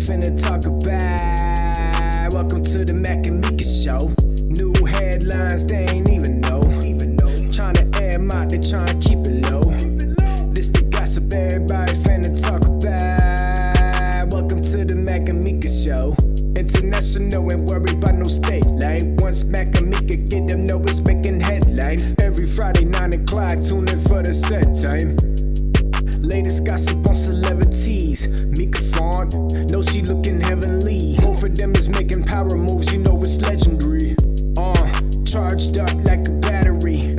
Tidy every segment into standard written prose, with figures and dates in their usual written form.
finna talk about. Welcome to the Mac and Mika show. New headlines, they ain't even know. Tryna air them out, they tryna keep it low. This the gossip everybody finna talk about. Welcome to the Mac and Mika show. International, ain't worried about no state line. Once Mac and Mika get them, know it's making headlines. Every Friday 9 o'clock, tune in for the set time. Latest gossip on celebrities. Mika Font, know she looking heavenly. Both of them is making power moves, you know it's legendary. Charged up like a battery.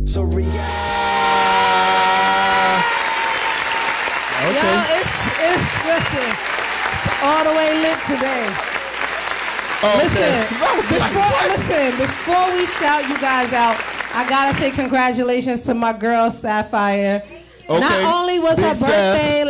So react. Okay. Yo, it's listen, all the way lit today. Oh, Before we shout you guys out, I gotta say congratulations to my girl Sapphire. Okay. Not only was Big her birthday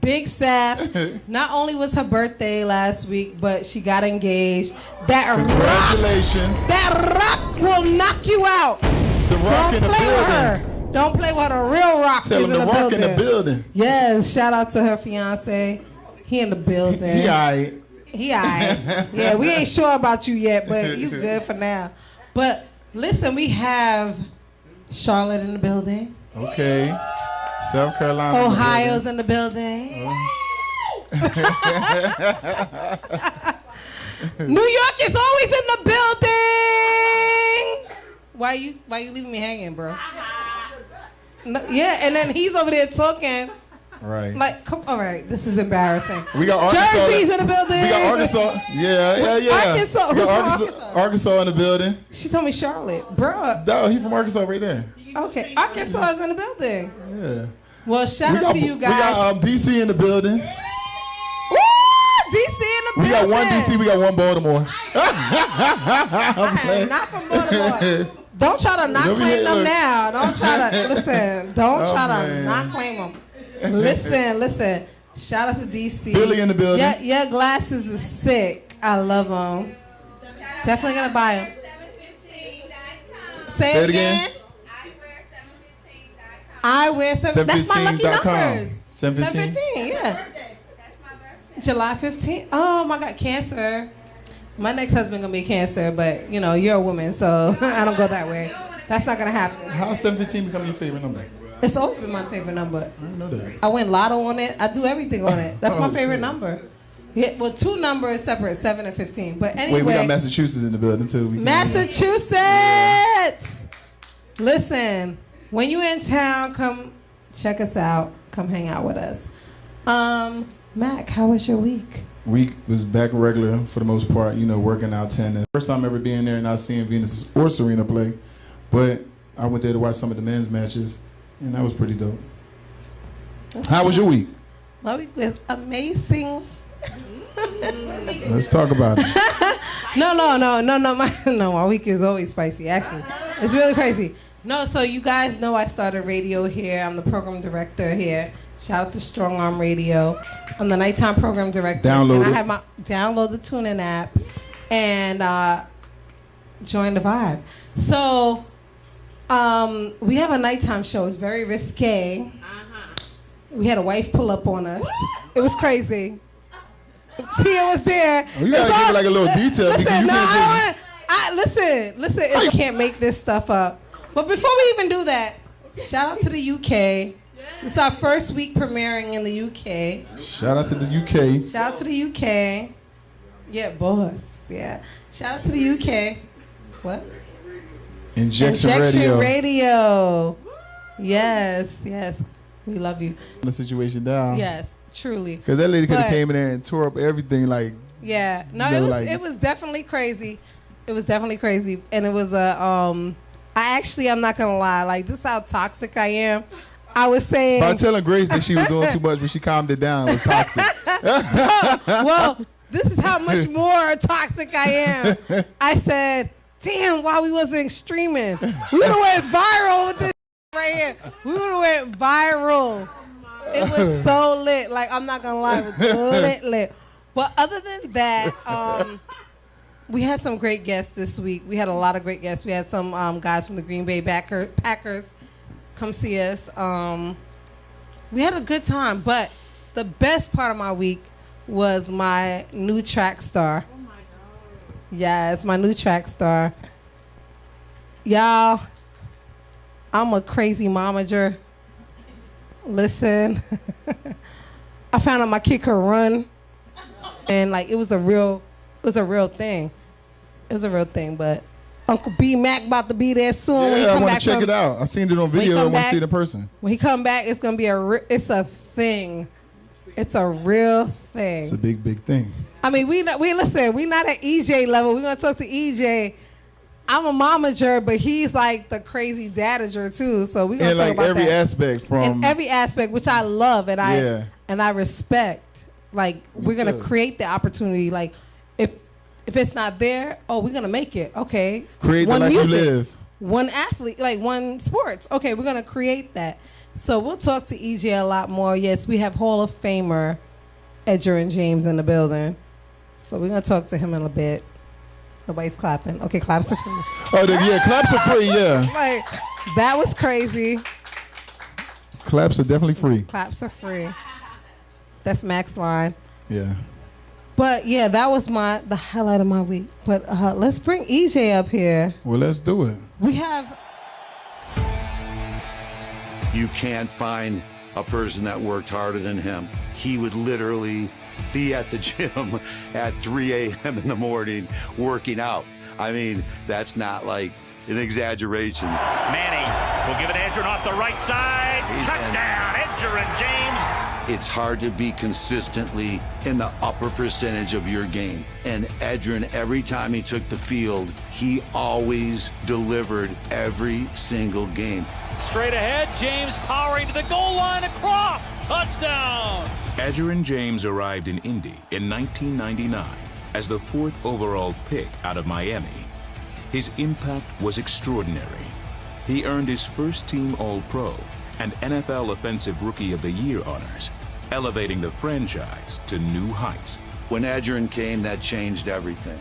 Big Sap. Not only was her birthday last week, but she got engaged. Congratulations. That rock will knock you out. The rock in the building. Don't play with her. Real rock Tell is him in the the rock building. in the building. Yes, shout out to her fiance. He in the building. He alright. Yeah, we ain't sure about you yet, but you good for now. But listen, we have Charlotte in the building. Okay. South Carolina. Ohio's in the building. New York is always in the building. Why you leaving me hanging, bro? No, yeah, and then he's over there talking. Right. Like, come, all right, this is embarrassing. We got Arkansas. Jersey's in the building. We got Arkansas. Yeah. Arkansas. We got Arkansas in the building. She told me Charlotte, bro. No, he from Arkansas right there. Okay, Arkansas is in the building. Yeah. Well, shout out to you guys. We got DC in the building. Woo! DC in the building. We got one DC, we got one Baltimore. Not from Baltimore. Don't try to not claim them now. Don't try to, listen, don't try to not claim them. Listen. Shout out to DC. Billy in the building. Your glasses is sick. I love them. Definitely gonna buy them. Say it again. I wear 715. That's my lucky numbers. 715, yeah. That's my birthday. July 15th. Oh my God, Cancer. My next husband gonna be Cancer, but you know you're a woman, so I don't go that way. That's not gonna happen. How 715 become your favorite number? It's always been my favorite number. I didn't know that. I win lotto on it. I do everything on it. That's my favorite number. Yeah, well, two numbers separate, 7 and 15. But anyway. Wait, we got Massachusetts in the building too. Massachusetts! Listen, when you in town, come check us out. Come hang out with us. Mac, how was your week? Week was back regular for the most part, working out tennis. First time ever being there and not seeing Venus or Serena play. But I went there to watch some of the men's matches, and that was pretty dope. How was your week? My week was amazing. Let's talk about it. No. My week is always spicy, actually. It's really crazy. No, so you guys know I started radio here. I'm the program director here. Shout out to Strong Arm Radio. I'm the nighttime program director. Download and I have download the TuneIn app and join the vibe. So we have a nighttime show. It's very risque. We had a wife pull up on us. It was crazy. Tia was there. You gotta give it like a little detail. Listen, you can't make this stuff up. But before we even do that, shout out to the UK. It's our first week premiering in the UK. Shout out to the UK. Shout out to the UK. Yeah, boss. Yeah. Shout out to the UK. What? Injection Radio. Yes. We love you. The situation down. Yes, truly. Because that lady could have came in there and tore up everything like. Yeah. No, it was definitely crazy. It was definitely crazy. And it was I'm not gonna lie, like this is how toxic I am. I was saying by telling Grace that she was doing too much, but she calmed it down. It was toxic. Well, this is how much more toxic I am. I said, damn, why we wasn't streaming? We would have went viral with this right here. We would have went viral. It was so lit. Like, I'm not gonna lie, it was lit. But other than that, we had some great guests this week. We had a lot of great guests. We had some guys from the Green Bay Packers come see us. We had a good time, but the best part of my week was my new track star. Oh my God. Yeah, it's my new track star. Y'all, I'm a crazy momager. Listen, I found out my kid could run, and like it was a real thing. It was a real thing, but Uncle B Mac about to be there soon. When he Yeah, I come want back to check from- it out. I seen it on when he video. I come want to back- see it in person. When he come back, it's gonna be it's a thing. It's a real thing. It's a big, big thing. I mean, we not at EJ level. We're gonna talk to EJ. I'm a momager, but he's like the crazy dadager too. So we're gonna And talk like about every that. aspect from In every aspect, which I love and Yeah. I respect. Like we're gonna too. create the opportunity. Like if it's not there, oh, we're gonna make it. Okay. create the One life music, you live. one athlete, like one sports. Okay, we're gonna create that. So we'll talk to EJ a lot more. Yes, we have Hall of Famer Edgerrin James in the building. So we're gonna talk to him in a bit. Nobody's clapping. Okay, claps are free. Oh, yeah, claps are free. Yeah, Like that was crazy. claps are definitely free. Claps are free. That's Mac's line. Yeah. But yeah, that was the highlight of my week. But let's bring EJ up here. Well, let's do it. We have You can't find a person that worked harder than him. He would literally be at the gym at 3 a.m. in the morning working out. I mean, that's not like an exaggeration. Manning will give it Edgerrin off the right side. Touchdown, Edgerrin James. It's hard to be consistently in the upper percentage of your game. And Edgerrin, every time he took the field, he always delivered every single game. Straight ahead, James powering to the goal line across. Touchdown. Edgerrin James arrived in Indy in 1999 as the 4th overall pick out of Miami. His impact was extraordinary. He earned his first team All-Pro and NFL Offensive Rookie of the Year honors, elevating the franchise to new heights. When Edgerrin came, that changed everything.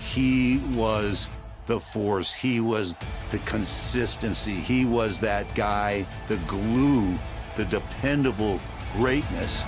He was the force. He was the consistency. He was that guy, the glue, the dependable greatness.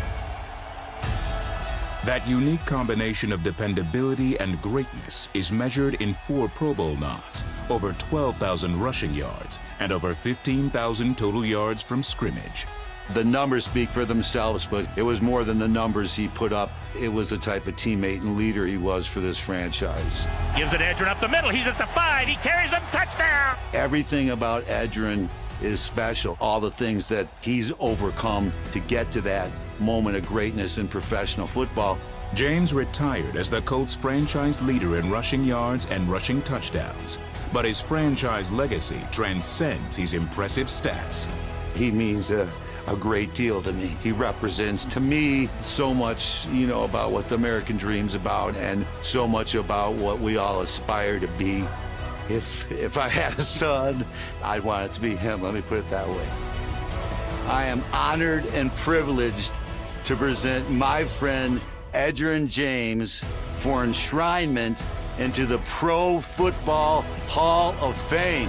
That unique combination of dependability and greatness is measured in 4 Pro Bowl nods, over 12,000 rushing yards, and over 15,000 total yards from scrimmage. The numbers speak for themselves, but it was more than the numbers he put up. It was the type of teammate and leader he was for this franchise. Gives it Edgerrin up the middle. He's at the 5. He carries him. Touchdown. Everything about Edgerrin is special. All the things that he's overcome to get to that moment of greatness in professional football. James retired as the Colts franchise leader in rushing yards and rushing touchdowns, but his franchise legacy transcends his impressive stats. He means a great deal to me. He represents to me so much, about what the American dream's about and so much about what we all aspire to be. If I had a son, I'd want it to be him. Let me put it that way. I am honored and privileged to present my friend Edgerrin James for enshrinement into the Pro Football Hall of Fame.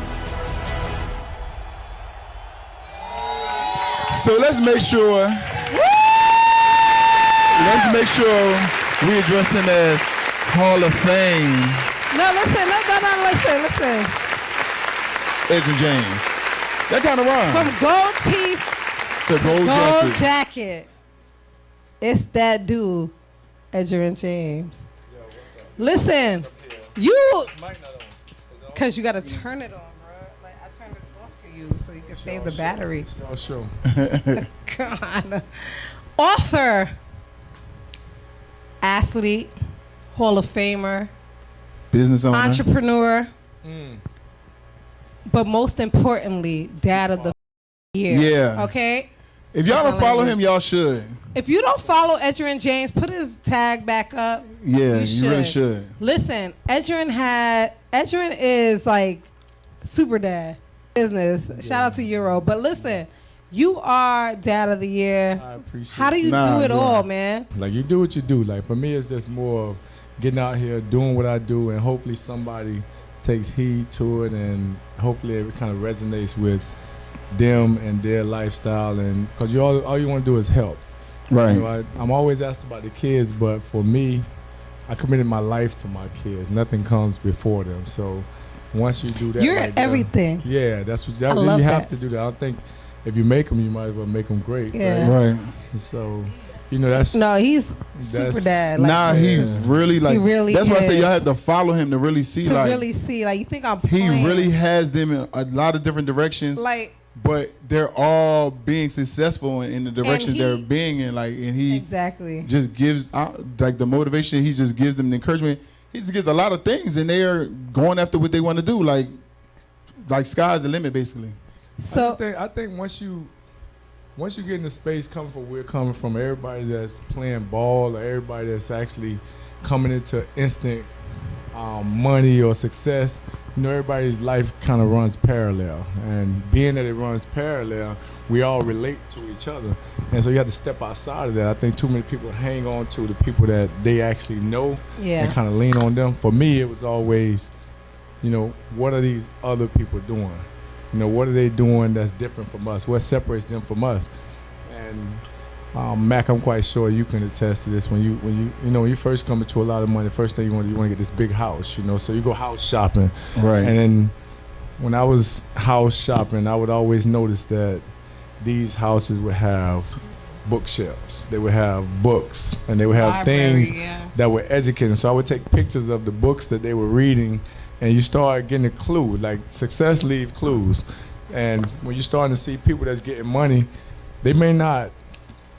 So let's make sure we address him as Hall of Fame, no. Listen. Edgerrin James. That kind of rhyme. From gold teeth to gold gold jacket. jacket. It's that dude, Edgerrin James. Listen, because you got to turn it on, bro. Like, I turned it off for you so you can save the battery. Sure. God. Author, athlete, Hall of Famer, Business owner. entrepreneur, but most importantly, dad of the year. Yeah. Okay? If y'all don't follow him, y'all should. If you don't follow Edgerrin James, put his tag back up. Yeah, you really should. Listen, Edgerrin is like super dad business. Shout out to Euro. But listen, you are dad of the year. I appreciate How do you do it all, man? Like, you do what you do. Like, for me, it's just more of getting out here, doing what I do, and hopefully somebody takes heed to it, and hopefully it kind of resonates with them and their lifestyle. And because all you want to do is help. Right. You know, I'm always asked about the kids, but for me, I committed my life to my kids. Nothing comes before them. So once you do that, You're right there, everything. yeah, that's what I love you have that. to do that. I don't think if you make them, you might as well make them great. Yeah. Right? Right. So, you know, that's No, he's super dad. Like, Nah, he's really like. He really that's why I say is. y'all have to follow him to really see. to Like really see, like, you think I'm he playing. really has them in a lot of different directions. like, But they're all being successful in the direction he- they're being in. Like, and he exactly. just gives like the motivation. He just gives them the encouragement. He just gives a lot of things, and they are going after what they want to do. Like sky's the limit, basically. So I think once you get in the space coming from where we're coming from, everybody that's playing ball or everybody that's actually coming into instant money or success, you know, everybody's life kind of runs parallel. And being that it runs parallel, we all relate to each other. And so you have to step outside of that. I think too many people hang on to the people that they actually know Yeah. and kind of lean on them. For me, it was always, you know, what are these other people doing? You know, what are they doing that's different from us? What separates them from us? And Mac, I'm quite sure you can attest to this. When you first come into a lot of money, the first thing you want to get this big house, you know. So you go house shopping, Right. and then when I was house shopping, I would always notice that these houses would have bookshelves. They would have books, and they would have Library, things yeah. that were educating. So I would take pictures of the books that they were reading, and you start getting a clue. Like success leave clues, and when you're starting to see people that's getting money, they may not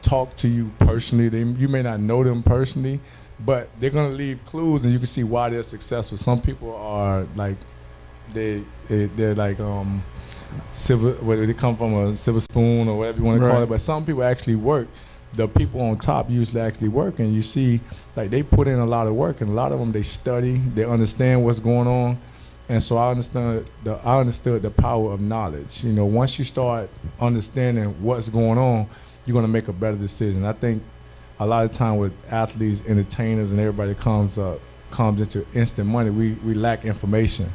talk to you personally. You may not know them personally, but they're gonna leave clues, and you can see why they're successful. Some people are like they're like silver, whether they come from a silver spoon or whatever you want to call Right. it. But some people actually work. The people on top usually actually work, and you see like they put in a lot of work, and a lot of them they study, they understand what's going on. And so I understood the power of knowledge. You know, once you start understanding what's going on, you're gonna make a better decision. I think a lot of time with athletes, entertainers, and everybody comes into instant money, we lack information.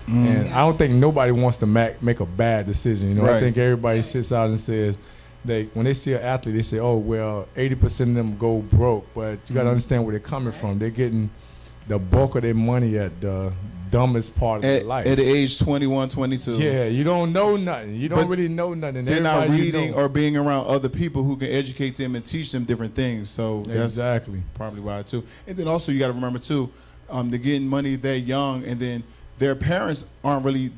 And I don't think nobody wants to make a bad decision. You know, I Right. think everybody sits out and says, when they see an athlete, they say, oh, well, 80% of them go broke. But you got to understand where they're coming from. They're getting the bulk of their money at the dumbest part of their life. At the age 21, 22. Yeah, you don't know nothing. You don't But really know nothing. They're not Everybody you reading know- or being around other people who can educate them and teach them different things. So that's Exactly. probably why too. And then also you got to remember too, they're getting money that young, and then their parents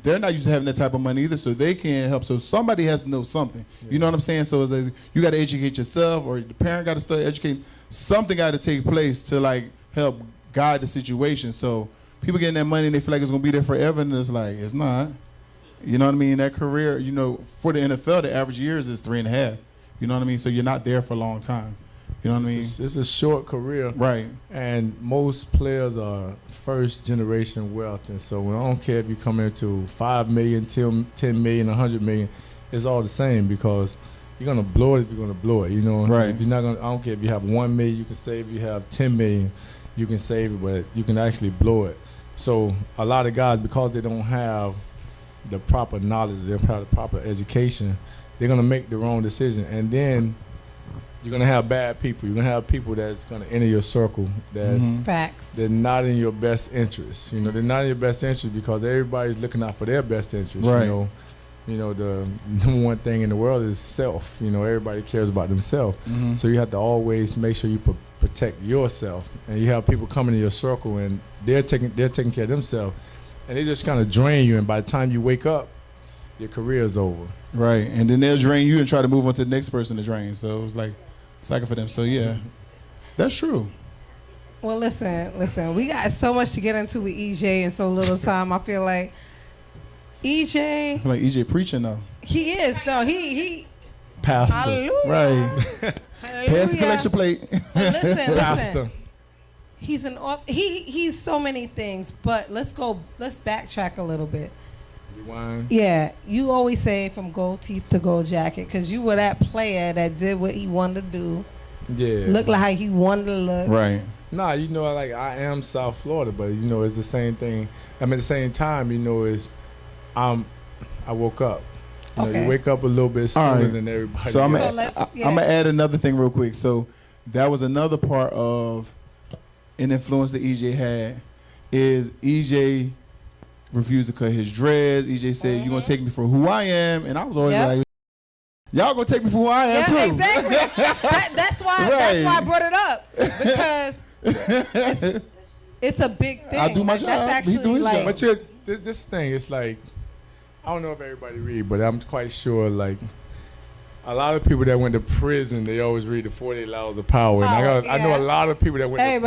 they're not used to having that type of money either, so they can't help. So somebody has to know something. You know what I'm saying? So it's like you got to educate yourself, or the parent got to start educating. Something got to take place to like help guide the situation. So people getting that money and they feel like it's gonna be there forever, and it's like it's not. You know what I mean? That career, you know, for the NFL, the average years is 3.5. You know what I mean? So you're not there for a long time. You know what I mean? It's a short career. Right. And most players are first generation wealth. And so I don't care if you come into 5 million, 10 million, 100 million, it's all the same, because you're going to blow it if you're going to blow it. You know, Right. If you're not going to, I don't care if you have 1 million, you can save. If you have 10 million, you can save it, but you can actually blow it. So a lot of guys, because they don't have the proper knowledge, they don't have the proper education, they're going to make the wrong decision. And then you're going to have bad people. You're going to have people that's going to enter your circle that's Facts. they're not in your best interest. You know, they're not in your best interest because everybody's looking out for their best interest. Right. You know, the number one thing in the world is self. You know, everybody cares about themselves. So you have to always make sure you protect yourself. And you have people coming in your circle and they're taking care of themselves, and they just kind of drain you. And by the time you wake up, your career is over. Right. And then they'll drain you and try to move on to the next person to drain. So it's like cycle for them. So yeah, that's true. Well, listen. We got so much to get into with EJ in so little time. I feel like EJ, I feel like EJ preaching though. he is though. He. Pastor. Hallelujah. Right. Pass the collection plate. Well, listen. Pastor. He's so many things, but let's backtrack a little bit. Rewind. Yeah, you always say from gold teeth to gold jacket, because you were that player that did what he wanted to do, Yeah. look like how he wanted to look. Right. Nah, you know, like I am South Florida, but you know, it's the same thing. I mean, at the same time, you know, I woke up You know, Okay. you wake up a little bit sooner All right. than everybody. So I'm else. gonna add another thing real quick. So that was another part of an influence that EJ had. Is EJ refused to cut his dreads. EJ said, "You're gonna take me for who I am," and I was always like, "Y'all gonna take me for who I am too." Exactly. That's why. Right. That's why I brought it up because it's a big thing. I do my Like, job. That's He actually do his like. job. But this thing is like, I don't know if everybody read, but I'm quite sure like a lot of people that went to prison, they always read the 48 Laws of Power. And I know a lot of people that went. I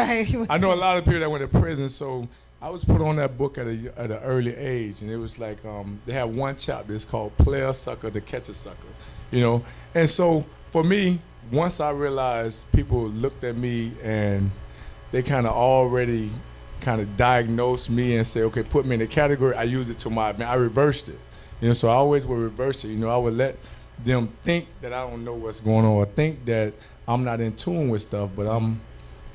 know a lot of people that went to prison. So I was put on that book at an early age, and it was like they had one chapter. It's called "Play a Sucker to Catch a Sucker," you know. And so for me, once I realized people looked at me and they kind of already kind of diagnosed me and say, okay, put me in a category. I used it to my advantage. I reversed it, you know. So I always would reverse it. You know, I would let them think that I don't know what's going on, or think that I'm not in tune with stuff, but I'm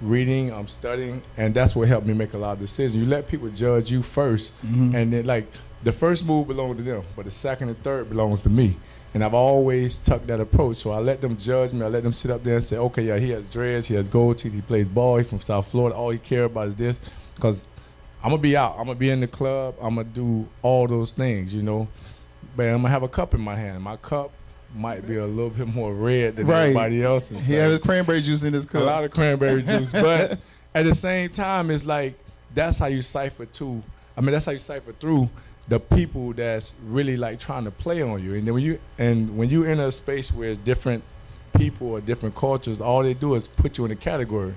reading, I'm studying, and that's what helped me make a lot of decisions. You let people judge you first, and then like the first move belongs to them, but the second and third belongs to me. And I've always took that approach. So I let them judge me. I let them sit up there and say, okay, yeah, he has dreads, he has gold teeth, he plays ball, he's from South Florida. All he cares about is this. Because I'm going to be out. I'm going to be in the club. I'm going to do all those things, you know. But I'm going to have a cup in my hand. My cup might be a little bit more red than everybody else's. He has cranberry juice in his cup. A lot of cranberry juice. But at the same time, it's like that's how you cipher through. That's how you cipher through the people that's really like trying to play on you. And then when you in a space where it's different people or different cultures, all they do is put you in a category.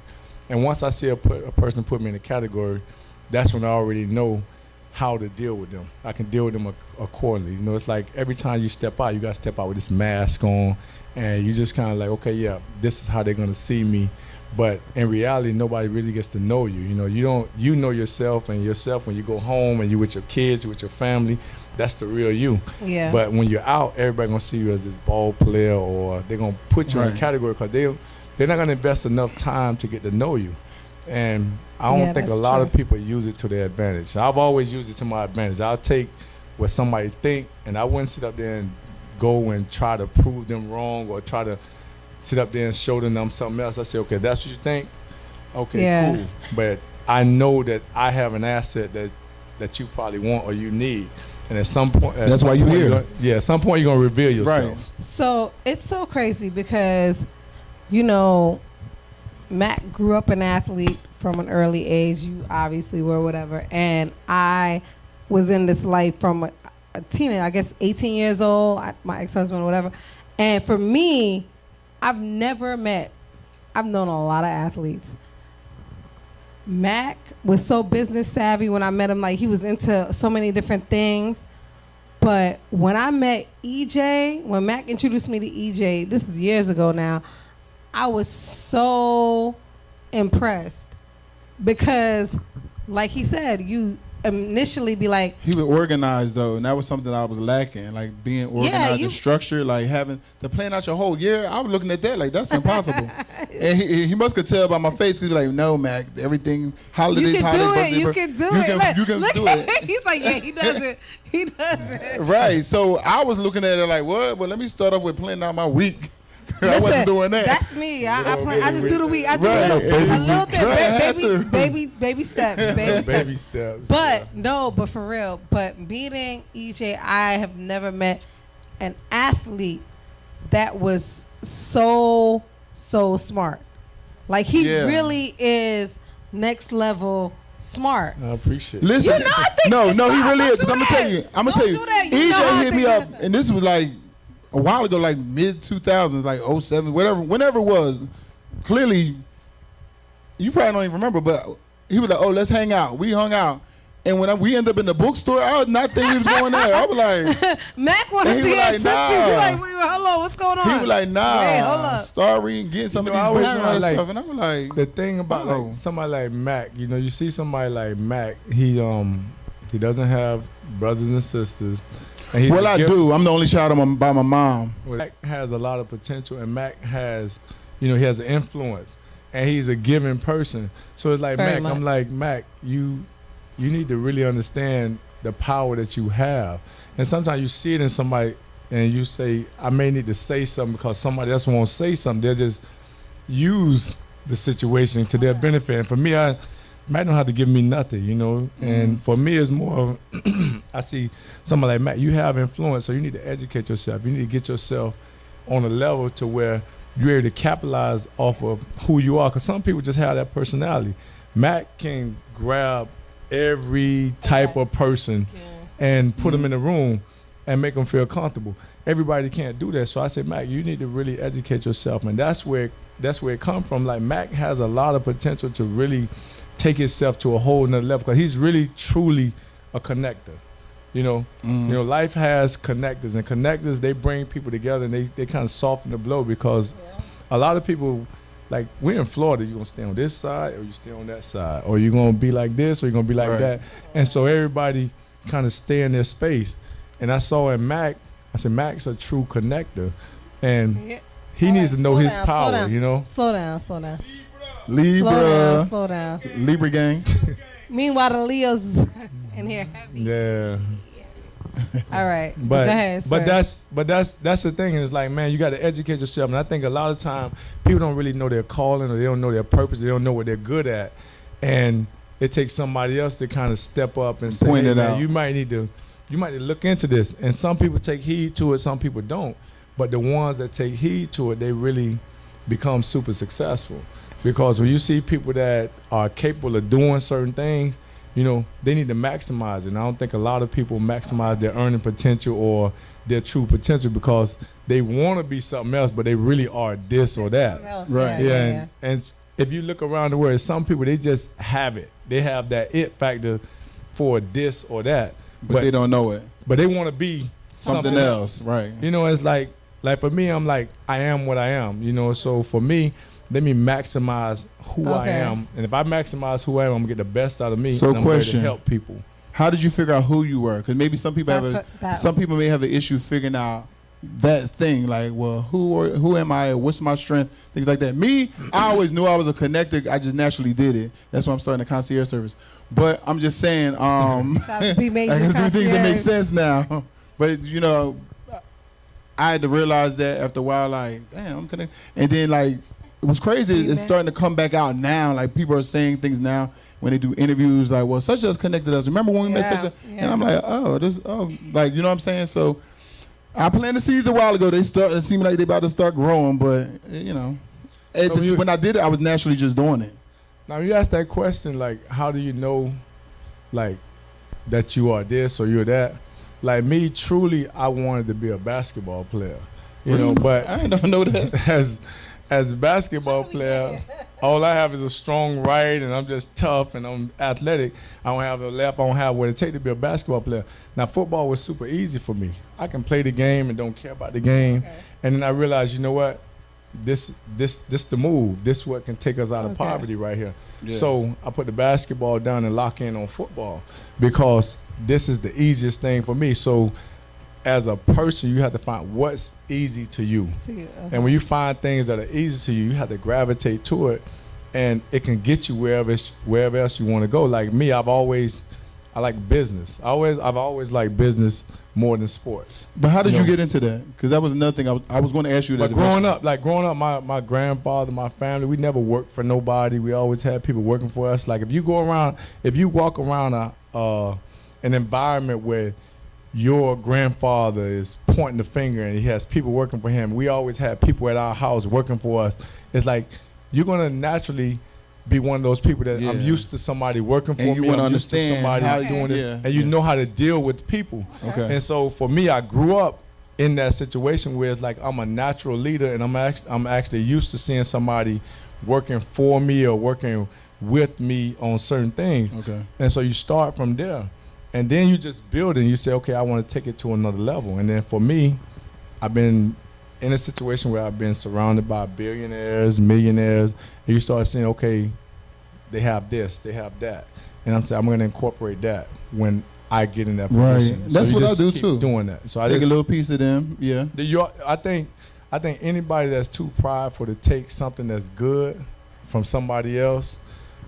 And once I see a person put me in a category, that's when I already know how to deal with them. I can deal with them accordingly. You know, it's like every time you step out, you got to step out with this mask on, and you just kind of like, okay, yeah, this is how they're gonna see me. But in reality, nobody really gets to know you. You know, you know yourself, and yourself when you go home and you with your kids, you with your family. That's the real you. Yeah. But when you're out, everybody gonna see you as this ball player, or they're gonna put you in a category because they're not gonna invest enough time to get to know you. And I don't think a lot of people use it to their advantage. I've always used it to my advantage. I'll take what somebody think, and I wouldn't sit up there and go and try to prove them wrong or try to sit up there and show them something else. I say, okay, that's what you think? Okay, cool. But I know that I have an asset that you probably want or you need. And at some point... That's why you're here. At some point you're going to reveal yourself. Right. So it's so crazy because, you know, Matt grew up an athlete from an early age. You obviously were, whatever. And I was in this life from a teenager, I guess 18 years old, my ex-husband or whatever. And for me, I've known a lot of athletes. Mac was so business savvy when I met him. Like, he was into so many different things. But when I met EJ, when Mac introduced me to EJ, this is years ago now, I was so impressed because, like he said, you initially be like... He was organized, though, and that was something I was lacking, like being organized and structured, like having to plan out your whole year. I was looking at that like, that's impossible. And he must could tell by my face, because he's like, no, Mac, everything, holidays, You can do it. You can do it. He's like, yeah, he does it. He does it. Right, so I was looking at it like, what? Well, let me start off with planning out my week. I wasn't doing that. That's me. I just do the week. I do a little bit, baby steps, baby steps. But no, but for real. But meeting EJ, I have never met an athlete that was so smart. Like, he really is next level smart. I appreciate it. Listen, you know, I think no, he really is. I'm gonna tell you. EJ hit me up, and this was like a while ago, like mid 2000s, like 07, whenever it was. Clearly, you probably don't even remember, but he was like, "Oh, let's hang out." We hung out, and when we ended up in the bookstore, I was not thinking he was going there. I was like, Mac wanted to be at Tootsie's. He's like, wait, hold on, what's going on? He was like, nah, wait, hold up. Start reading, getting some of these books and all that stuff, and I was like, the thing about like somebody like Mac, you know, you see somebody like Mac, he doesn't have brothers and sisters. Well, I do. I'm the only child by my mom. Mac has a lot of potential, and Mac has, you know, he has an influence, and he's a giving person. So it's like, Mac, I'm like, Mac, you need to really understand the power that you have. And sometimes you see it in somebody and you say, I may need to say something because somebody else won't say something, they'll just use the situation to their benefit. And for me, Matt don't have to give me nothing, you know. And for me, it's more of, I see somebody like Matt, you have influence, so you need to educate yourself. You need to get yourself on a level to where you're able to capitalize off of who you are. Because some people just have that personality. Matt can grab every type of person and put them in the room and make them feel comfortable. Everybody can't do that. So I said, Mac, you need to really educate yourself. And that's where it comes from. Like, Mac has a lot of potential to really take himself to a whole nother level because he's really, truly a connector. You know, life has connectors, and connectors, they bring people together, and they kind of soften the blow because a lot of people, like, we're in Florida, you're going to stay on this side or you stay on that side, or you're going to be like this or you're going to be like that. And so everybody kind of stay in their space. And I saw in Mac, I said, Mac's a true connector, and he needs to know his power, you know? Slow down. Libra. Slow down. Libra gang. Meanwhile, the Leos is in here heavy. Yeah. All right. But go ahead, sir. that's the thing. It's like, man, you got to educate yourself. And I think a lot of time people don't really know their calling, or they don't know their purpose. They don't know what they're good at. And it takes somebody else to kind of step up and say, point hey, it man, out. you might need to look into this. And some people take heed to it, some people don't. But the ones that take heed to it, they really become super successful. Because when you see people that are capable of doing certain things, you know, they need to maximize it. And I don't think a lot of people maximize their earning potential or their true potential because they want to be something else, but they really are this or that. Right. Yeah. And if you look around the world, some people, they just have it. They have that it factor for this or that. But they don't know it. But they want to be Something else. Right. You know, it's like for me, I'm like, I am what I am, you know. So for me, let me maximize who I am. And if I maximize who I am, I'm going to get the best out of me. So and I'm ready to question. help people. How did you figure out who you were? Because maybe some people some people may have an issue figuring out that thing. Like, well, who am I? What's my strength? Things like that. Me, I always knew I was a connector. I just naturally did it. That's why I'm starting a concierge service. But I'm just saying, I can do things that make sense now. But you know, I had to realize that after a while. Like, damn, I'm connected. And then like, it was crazy. It's starting to come back out now. Like, people are saying things now when they do interviews. Like, well, such as connected us. Remember when we met such a? And I'm like, like, you know what I'm saying? So I planted seeds a while ago. It seemed like they about to start growing, but you know, when I did it, I was naturally just doing it. Now you ask that question, like, how do you know, like, that you are this or you're that? Like me, truly, I wanted to be a basketball player, you know. But I ain't never know that. As a basketball player, all I have is a strong right, and I'm just tough, and I'm athletic. I don't have a left. I don't have what it takes to be a basketball player. Now, football was super easy for me. I can play the game and don't care about the game. Okay. And then I realized, you know what? This the move. This what can take us out of poverty right here. Yeah. So I put the basketball down and lock in on football because this is the easiest thing for me. So as a person, you have to find what's easy to you. And when you find things that are easy to you, you have to gravitate to it, and it can get you wherever else you want to go. Like me, I like business. I've always liked business more than sports. But how did you get into that? Because that was another thing I was going to ask you. But growing up, my grandfather, my family, we never worked for nobody. We always had people working for us. Like if you walk around an environment where your grandfather is pointing the finger and he has people working for him. We always had people at our house working for us. It's like you're gonna naturally be one of those people that I'm used to somebody working for me. You want to used understand to somebody how doing this, and you know how to deal with people. Okay. And so for me, I grew up in that situation where it's like I'm a natural leader, and I'm actually used to seeing somebody working for me or working with me on certain things. Okay. And so you start from there. And then you just build it and you say, okay, I want to take it to another level. And then for me, I've been in a situation where I've been surrounded by billionaires, millionaires, and you start saying, okay, they have this, they have that. And I'm saying, I'm going to incorporate that when I get in that position. Right. That's so what I do keep too. Doing that. So take a little piece of them, yeah. I think anybody that's too prideful to take something that's good from somebody else,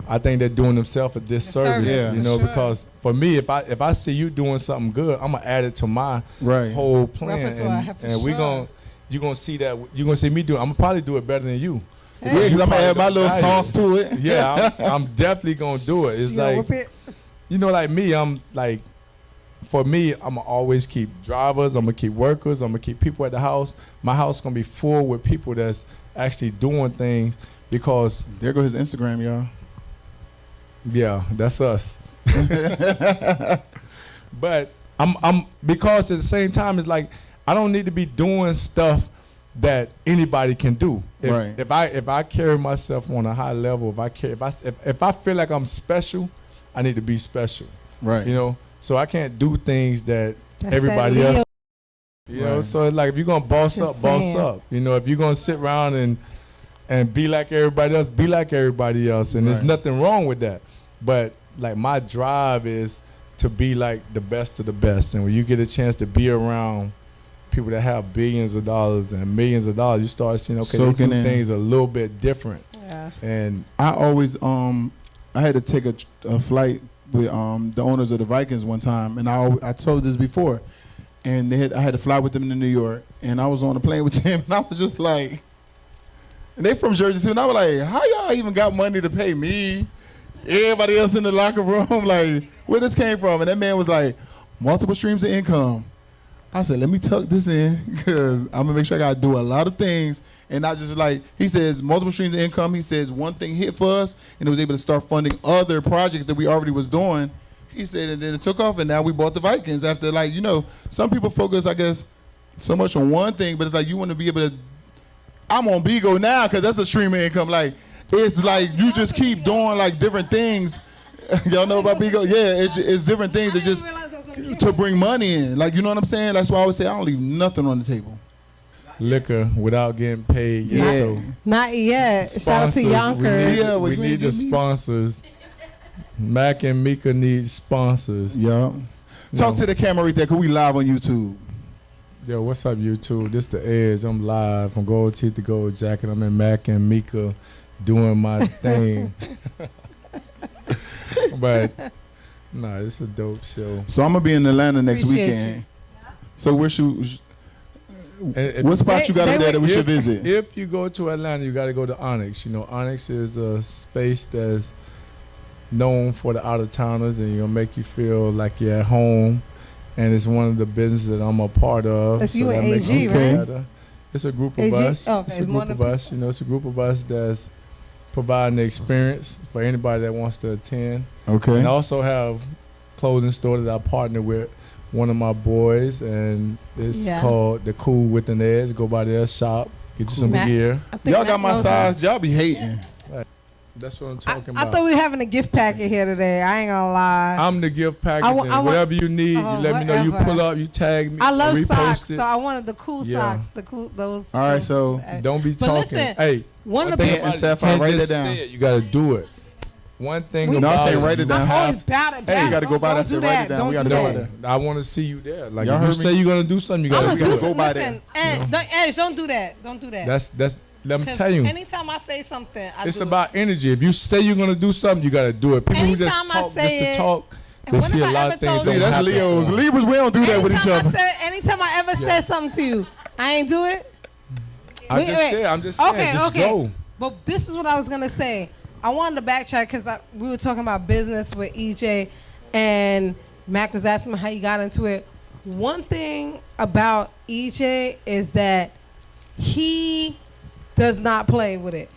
I think they're doing themselves a disservice. Disservice, You know, sure. because for me, if I see you doing something good, I'm gonna add it to my Right. whole plan, Repertoire, for and sure. you're gonna see that you're gonna see me do it. I'm gonna probably do it better than you. Yeah, because I'm gonna add my little Value. sauce to it. Yeah, I'm definitely gonna do it. It's You gonna like, whip it? you know, like me, I'm like, for me, I'm gonna always keep drivers, I'm gonna keep workers, I'm gonna keep people at the house. My house gonna be full with people that's actually doing things because, There goes his Instagram, y'all. yeah, that's us. But I'm because at the same time, it's like I don't need to be doing stuff that anybody can do. Right. If I carry myself on a high level, if I feel like I'm special, I need to be special. Right. You know, so I can't do things that That's everybody that Leo. else. You know, Right. so it's like if you're gonna boss Just up, boss saying. up. You know, if you're gonna sit around and be like everybody else, be like everybody else, and there's Right. nothing wrong with that. But like my drive is to be like the best of the best, and when you get a chance to be around people that have billions of dollars and millions of dollars, you start seeing they Soaking do in. things a little bit different. Yeah. And I always I had to take a flight with the owners of the Vikings one time, and I told this before, and I had to fly with them to New York, and I was on a plane with them, and I was just like, and they from Jersey too, and I was like, how y'all even got money to pay me? Everybody else in the locker room, like, where this came from? And that man was like, multiple streams of income. I said, let me tuck this in because I'm gonna make sure I gotta do a lot of things and not just like he says multiple streams of income. He says one thing hit for us and it was able to start funding other projects that we already was doing. He said, and then it took off and now we bought the Vikings after some people focus, I guess, so much on one thing, but it's like you want to be able to. I'm on Bigo now because that's a stream of income. Like it's like you just keep doing like different things. Y'all know about Bigo? Yeah, it's different things that just to bring money in. Like, you know what I'm saying? That's why I always say I don't leave nothing on the table. liquor without getting paid. Yeah. So Not yet. Shout out to sponsors, Yonkers. Yeah, We need the sponsors. Mac and Mika need sponsors. Yeah. Talk to the camera right there because we live on YouTube. Yo, what's up, YouTube? This the Edge. I'm live from Gold Teeth to Gold Jacket. I'm in Mac and Mika doing my thing. But nah, it's a dope show. So I'm gonna be in Atlanta next Appreciate weekend. So where should And what spot you got they up there that we if- should visit? If you go to Atlanta, you got to go to Onyx. You know, Onyx is a space that's known for the out-of-towners, and it'll make you feel like you're at home. And it's one of the businesses that I'm a part of. That's you that and makes AG, me right? better. It's a group of AG? us. Okay, It's a it's more group of than us. You know, it's a group of us that's providing the experience for anybody that wants to attend. Okay. And I also have clothing store that I partner with one of my boys, and it's Yeah. called The Cool with an Edge. Go by there, shop, get you some Matt- gear. I think Y'all got Matt my knows size. Y'all be hating. That's what I'm I, talking I about. thought we were having a gift packet here today. I ain't gonna lie. I'm the gift package. I wa- and I want- whatever you need, you Oh, let me know. You whatever. pull up, you tag me. I love repost socks, it. so I wanted the cool Yeah. socks. The cool those. All right, those- so Don't be But talking. listen, Hey, one of the thing people. and about it, Sapphire, you can't write just that down. say it, you got to do it. One thing We- No, I'm about saying it, write it you down. I'm have- always bad at Hey, you gotta go by that, Don't say do write it that. down. Don't We do gotta that. do it. I want to see you there. Like Y'all if you heard say me? you're gonna do something, you I'm gotta gonna do do it. go something. by Listen, Edge, don't do that. Don't do that. That's. Let me 'Cause tell you. Anytime I say something, I It's do about energy. If you say you're gonna do something, you gotta do it. People who just Anytime I talk say just to it, talk, and they when see a have I lot ever of things told See, don't that's happen. Leos. Libras, we don't do that with each other. Anytime I ever said something to you, I ain't do it. I'm Wait, just wait. saying. I'm just saying. Okay, Just okay. go. But this is what I was gonna say. I wanted to backtrack because we were talking about business with EJ, and Mac was asking me how you got into it. One thing about EJ is that he does not play with it.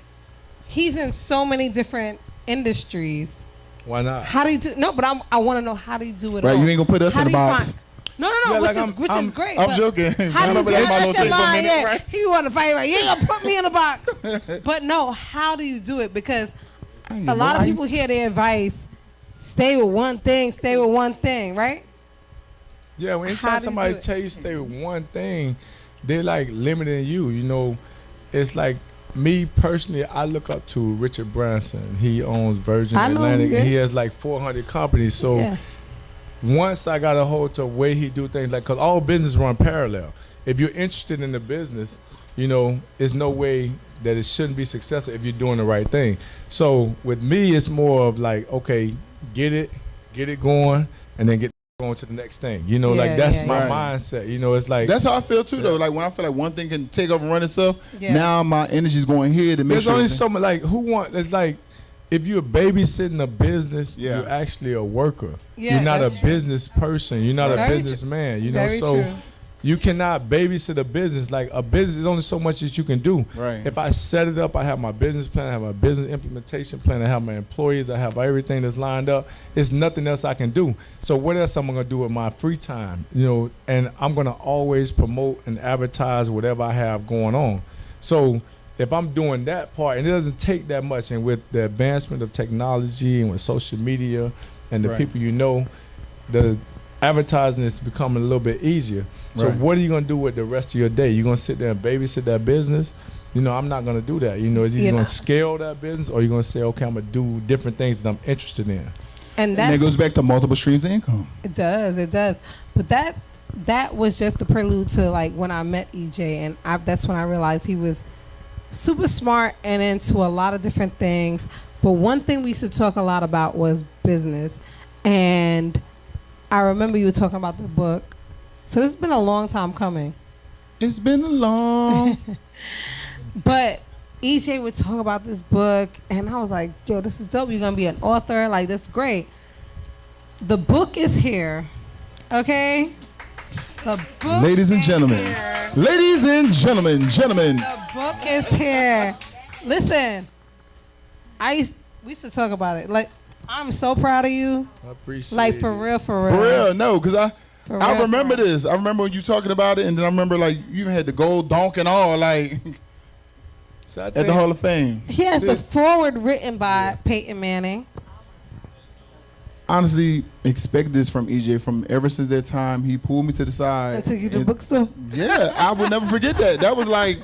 He's in so many different industries. Why not? How do you do? No, but I want to know how do you do it? Right, all? you ain't gonna put us How in the do you box. No, Yeah, which like is I'm- great. I'm but joking. How do you do That's my little that? thing for a minute, Yeah. right? He want to fight. Like, you ain't gonna put me in a box. But no, how do you do it? Because a lot of people hear their advice: stay with one thing, stay with one thing, right? Yeah, when How anytime do you somebody do it? tell you stay with one thing, they're like limiting you. You know, it's like me personally. I look up to Richard Branson. He owns Virgin I know Atlantic. him, He yes. has like 400 companies. So Yeah. once I got a hold to the way he do things, like, cause all business run parallel. If you're interested in the business, you know, there's no way that it shouldn't be successful if you're doing the right thing. So with me, it's more of like, okay, get it going, and then get going to the next thing. You know, like that's my mindset. You know, it's like that's how I feel too, though. Like when I feel like one thing can take over and run itself, now my energy's going here to make there's sure. There's only so much. Like it's like if you're babysitting a business, you're actually a worker. Yeah, you're not a true. business person. You're not a businessman. You know, Very so. True. You cannot babysit a business. Like a business, there's only so much that you can do. Right. If I set it up, I have my business plan, I have my business implementation plan, I have my employees, I have everything that's lined up. It's nothing else I can do. So what else am I gonna do with my free time? You know, and I'm gonna always promote and advertise whatever I have going on. So if I'm doing that part, and it doesn't take that much, and with the advancement of technology and with social media and the people you know, the advertising is becoming a little bit easier. So what are you gonna do with the rest of your day? You gonna sit there and babysit that business? You know, I'm not gonna do that. You know, you're gonna scale that business, or you're gonna say, okay, I'm gonna do different things that I'm interested in. And that goes back to multiple streams of income. It does. But that was just the prelude to like when I met EJ, and that's when I realized he was super smart and into a lot of different things. But one thing we used to talk a lot about was business, and I remember you were talking about the book. So this has been a long time coming. It's been a long. But EJ would talk about this book, and I was like, yo, this is dope. You're going to be an author. Like, that's great. The book is here. Okay? The book Ladies and is gentlemen. here. Ladies and gentlemen. The book is here. Listen, we used to talk about it. Like, I'm so proud of you. I appreciate like, for real. For real, no, because I remember real. this. I remember you talking about it, and then I remember like you even had the gold donk and all, like so at the Hall of Fame. He has the forward written by Peyton Manning. Honestly, expect this from EJ. From ever since that time, he pulled me to the side And took you to the bookstore. Yeah, I will never forget that. That was like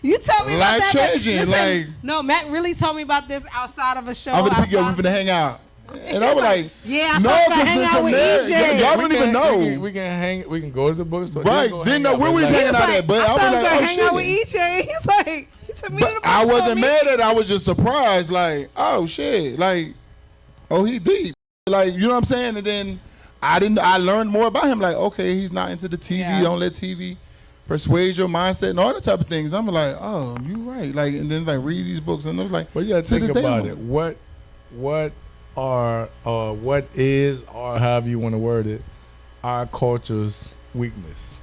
you tell me about that. life changing. Listen, Like no, Matt really told me about this outside of a show. I'm gonna pick you up. We're gonna hang out. And I was like, yeah, I'm no, gonna hang out with EJ. Y'all don't even know. We can hang. We can go to the bookstore. Right? Didn't know where we was hanging out at, but I was thought like, gonna oh hang out with shit. EJ. He's like, he took me to the bookstore. I wasn't mad at it. I was just surprised. Like, oh shit. Like, oh, he deep. Like, you know what I'm saying? And then I learned more about him. Like, okay, he's not into the TV. Yeah. Don't let TV persuade your mindset and all that type of things. I'm like, oh, you right. Like, and then like read these books and I was like, but you gotta think about it. What is, or however you want to word it, our culture's weakness?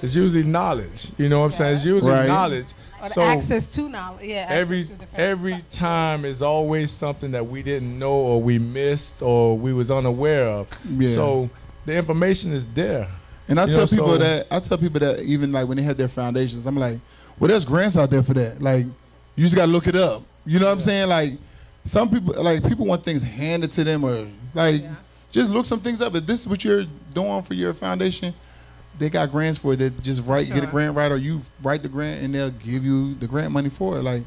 It's usually knowledge. You know what I'm saying? It's usually knowledge. Or the access to knowledge. Yeah. Every time is always something that we didn't know or we missed or we was unaware of. Yeah. So the information is there. And I tell people that even like when they have their foundations, I'm like, well, there's grants out there for that. Like, you just gotta look it up. You know what I'm saying? Like, some people want things handed to them, or like just look some things up. If this is what you're doing for your foundation, they got grants for it. They just get a grant right, or you write the grant and they'll give you the grant money for it. Like,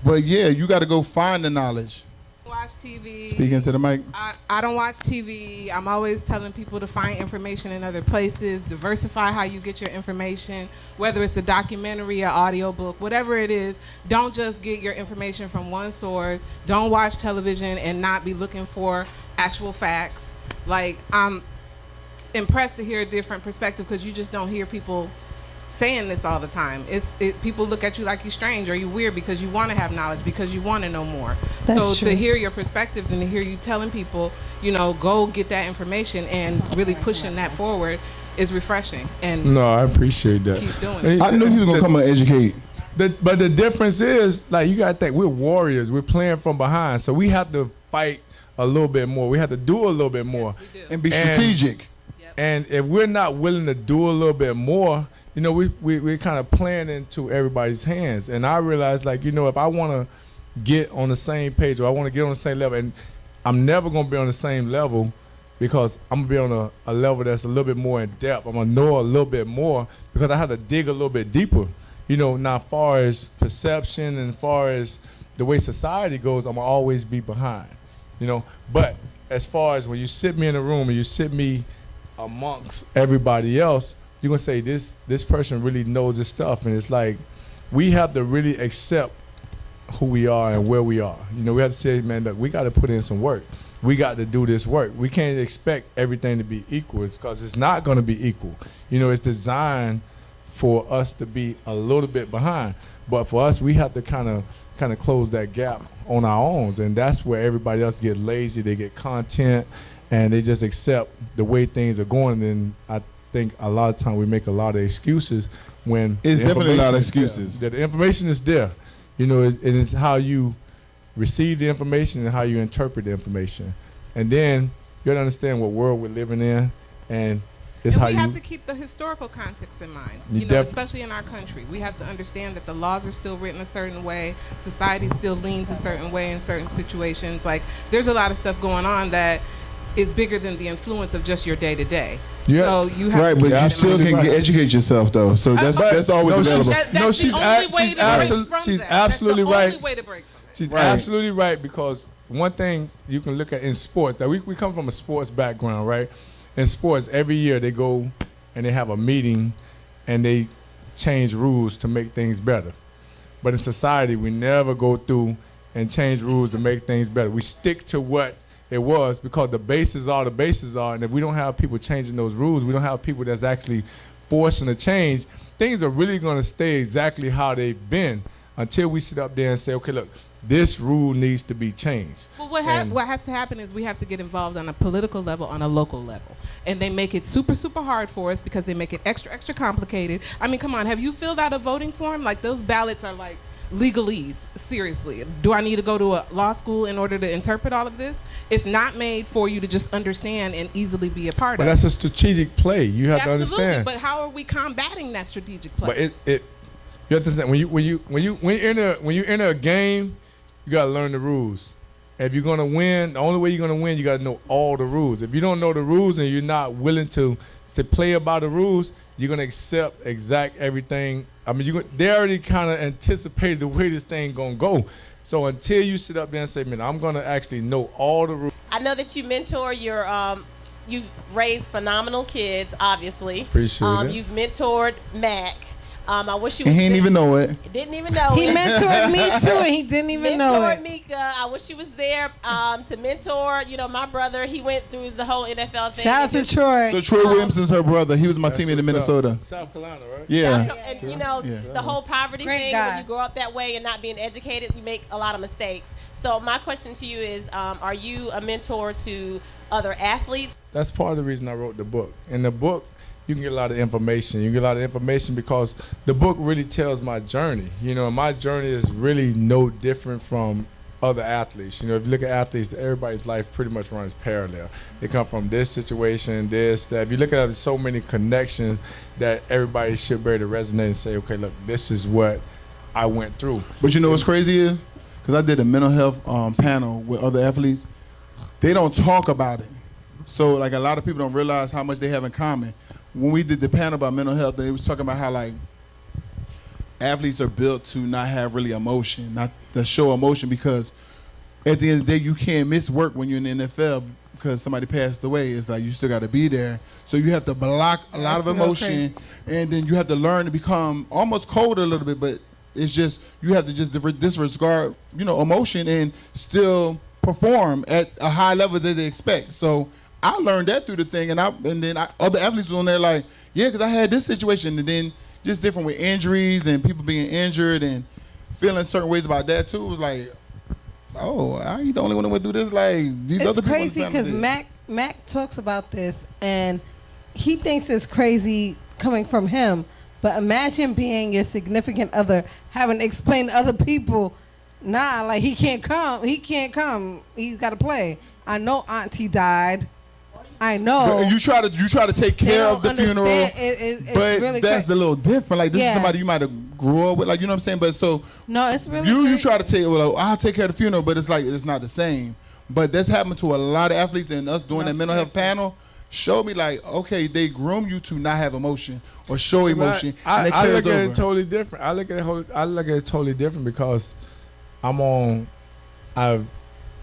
but yeah, you got to go find the knowledge. Watch TV. Speaking to the mic. I don't watch TV. I'm always telling people to find information in other places. Diversify how you get your information, whether it's a documentary, an audio book, whatever it is. Don't just get your information from one source. Don't watch television and not be looking for actual facts. Like, I'm impressed to hear a different perspective because you just don't hear people saying this all the time. People look at you like you're strange or you're weird because you want to have knowledge, because you want to know more. That's true. To hear your perspective and to hear you telling people, go get that information and really pushing that forward is refreshing. And no, I appreciate that. Keep doing it. I knew he was gonna come and educate. But the difference is, like, you gotta think, we're warriors. We're playing from behind, so we have to fight a little bit more. We have to do a little bit more and be strategic. And if we're not willing to do a little bit more, we're kind of playing into everybody's hands. And I realized, like, if I want to get on the same page, or I want to get on the same level, and I'm never going to be on the same level because I'm going to be on a level that's a little bit more in depth. I'm going to know a little bit more because I have to dig a little bit deeper. Now, as far as perception and as far as the way society goes, I'm going to always be behind, But as far as when you sit me in a room and you sit me amongst everybody else, you're gonna say this person really knows this stuff, and it's like we have to really accept who we are and where we are. You know, we have to say, man, look, we got to put in some work. We got to do this work. We can't expect everything to be equal because it's not going to be equal. You know, it's designed for us to be a little bit behind. But for us, we have to kind of close that gap on our own. And that's where everybody else gets lazy. They get content and they just accept the way things are going. And I think a lot of times we make a lot of excuses when It's definitely a lot of information is excuses. there. The information is there. You know, it is how you receive the information and how you interpret the information. And then you gotta understand what world we're living in, and it's And how we you have to keep the historical context in mind. You You know, def- especially in our country, we have to understand that the laws are still written a certain way. Society still leans a certain way in certain situations. Like, there's a lot of stuff going on that is bigger than the influence of just your day to day. Yeah. So you have Right, to but keep that you in still mind. can educate yourself though. So that's always no, available. she's, That's the only way to break from she's that. absolutely That's the right. only way to break from it. She's Right. absolutely right, because one thing you can look at in sports, that we come from a sports background, right? In sports, every year they go and they have a meeting and they change rules to make things better. But in society, we never go through and change rules to make things better. We stick to what it was because the bases are, and if we don't have people changing those rules, we don't have people that's actually forcing a change, things are really going to stay exactly how they've been until we sit up there and say, okay, look, this rule needs to be changed. Well, what has to happen is we have to get involved on a political level, on a local level. And they make it super, super hard for us because they make it extra, extra complicated. I mean, come on, have you filled out a voting form? Like, those ballots are like legalese, seriously. Do I need to go to a law school in order to interpret all of this? It's not made for you to just understand and easily be a part But of. that's a strategic play. You have Absolutely, to understand. but how are we combating that strategic play? But you have to understand when you enter a game, you gotta learn the rules. And if you're gonna win, the only way you're gonna win, you gotta know all the rules. If you don't know the rules and you're not willing to play about the rules, you're gonna accept exact everything. I mean, they already kind of anticipated the way this thing gonna go. So until you sit up there and say, man, I'm gonna actually know all the rules. I know that you mentor your you've raised phenomenal kids, obviously. Appreciate it. You've mentored Mac. I wish you And was he didn't even know it. Didn't even know He it. mentored me too, and he didn't even know Mentored it. Mika. I wish he was there to mentor. You know, my brother. He went through the whole NFL thing. Shout out to Troy. So Troy Williamson's her brother. He was my That's teammate in what's up. Minnesota. South Carolina, right? Yeah. And you know, the whole poverty Great thing, guy. when you grow up that way and not being educated, you make a lot of mistakes. So my question to you is, are you a mentor to other athletes? That's part of the reason I wrote the book. In the book, you can get a lot of information. You get a lot of information because the book really tells my journey. You know, my journey is really no different from other athletes. You know, if you look at athletes, everybody's life pretty much runs parallel. They come from this situation, this, that. If you look at it, there's so many connections that everybody should be able to resonate and say, okay, look, this is what I went through. But you know what's crazy is? Because I did a mental health panel with other athletes. They don't talk about it. So, like, a lot of people don't realize how much they have in common. When we did the panel about mental health, they was talking about how, like, athletes are built to not have really emotion, not to show emotion, because at the end of the day, you can't miss work when you're in the NFL because somebody passed away. It's like you still got to be there. So you have to block a lot of emotion, and then you have to learn to become almost cold a little bit, but it's just you have to just disregard, you know, emotion and still perform at a high level that they expect. So I learned that through the thing, and then other athletes was on there like, yeah, because I had this situation, and then just different with injuries and people being injured and feeling certain ways about that too. It was like, oh, I ain't the only one that went through this. Like these It's other people. crazy because Mac talks about this, and he thinks it's crazy coming from him. But imagine being your significant other, having to explain to other people, nah, like he can't come. He can't come. He's got to play. I know Auntie died. I know. You try to take care of the funeral, it's but really that's a little different. Like this is somebody you might have grew up with, like you know what I'm saying. But so no, it's really you try to take. Well, I'll take care of the funeral, but it's like it's not the same. But that's happened to a lot of athletes, and us doing that mental health panel showed me like, okay, they groom you to not have emotion or show emotion. I look at over. it totally different. I look at it totally different because I've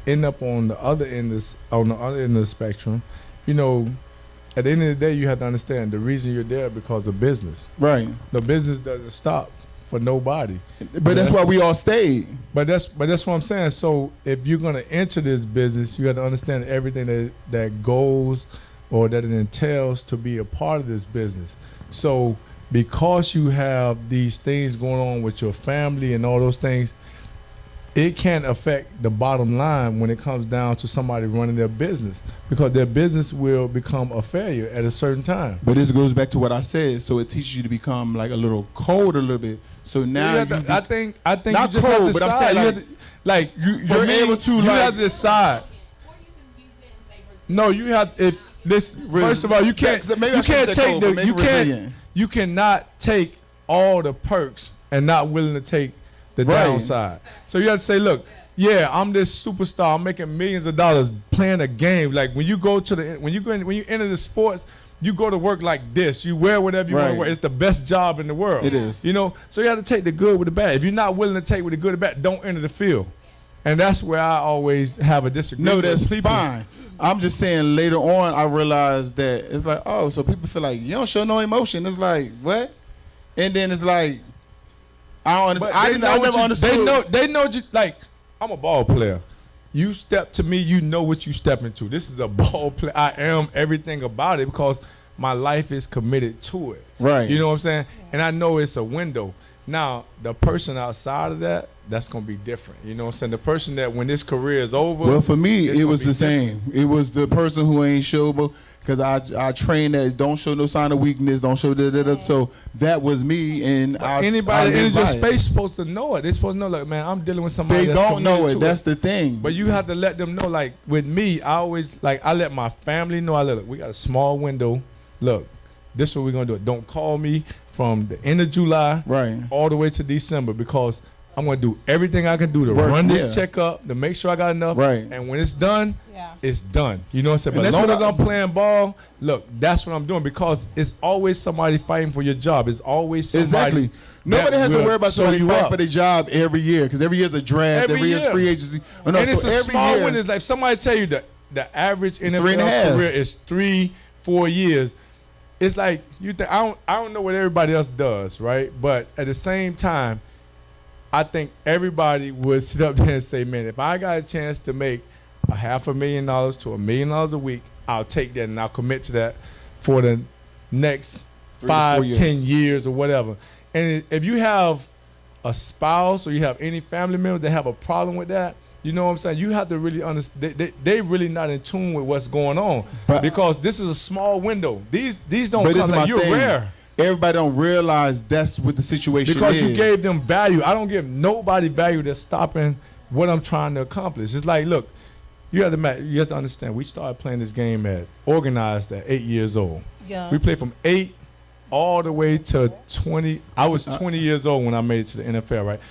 end up on the other end of the spectrum. You know, at the end of the day, you have to understand the reason you're there because of business. Right. The business doesn't stop for nobody. But that's why we all stayed. But that's what I'm saying. So if you're gonna enter this business, you got to understand everything that goes or that it entails to be a part of this business. So because you have these things going on with your family and all those things, it can affect the bottom line when it comes down to somebody running their business, because their business will become a failure at a certain time. But this goes back to what I said. So it teaches you to become like a little cold a little bit. So now I think not you just cold, have to but I'm decide. saying You're able to. You have to decide. No, you have if this. First of all, you can't take the you cannot take all the perks and not willing to take the downside. So you have to say, look, yeah, I'm this superstar. I'm making millions of dollars playing a game. Like when you go to when you enter the sports, you go to work like this. You wear whatever you want to wear. It's the best job in the world. It is. You know, so you have to take the good with the bad. If you're not willing to take with the good and bad, don't enter the field. And that's where I always have a disagreement. No, that's with people. fine. I'm just saying later on I realized that it's like, oh, so people feel like you don't show no emotion. It's like, what? And then it's like, I don't understand. I never understood. They know you, like, I'm a ball player. You step to me, you know what you step into. This is a ball play. I am everything about it because my life is committed to it. Right. You know what I'm saying? And I know it's a window. Now, the person outside of that, that's going to be different. You know what I'm saying? The person that when this career is over. Well, for me, it was the same. It was the person who ain't showable, because I trained that don't show no sign of weakness, don't show da-da-da. So that was me, and anybody in your space supposed to know it. They're supposed to know, like, man, I'm dealing with somebody they that's don't know it. to That's the thing. But you have to let them know. Like with me, I always I let my family know. Look, we got a small window. Look, this is what we're gonna do. Don't call me from the end of July all the way to December, because I'm gonna do everything I can do to run this check up, to make sure I got enough. Right. And when it's done, it's done. You know what I'm saying? But as long as I'm playing ball, look, that's what I'm doing, because it's always somebody fighting for your job. It's always somebody. Exactly. Nobody has to worry about somebody fighting for their job every year, because every year's a draft, every year's free agency. Oh, no, and it's so a every small year, window. Like if somebody tell you that the average NFL 3.5 career is 3-4 years. It's like you think I don't know what everybody else does, right? But at the same time, I think everybody would sit up there and say, man, if I got a chance to make $500,000 to $1 million a week, I'll take that and I'll commit to that for the next 5-10 years or whatever. And if you have a spouse or you have any family member that have a problem with that, you know what I'm saying? You have to really understand. They really not in tune with what's going on, because this is a small window. These don't come like you're rare. Everybody don't realize that's what the situation because is. You gave them value. I don't give nobody value that's stopping what I'm trying to accomplish. It's like, look, you have to understand. We started playing this game organized at 8 years old. Yeah. We played from 8 all the way to 20. I was 20 years old when I made it to the NFL, right?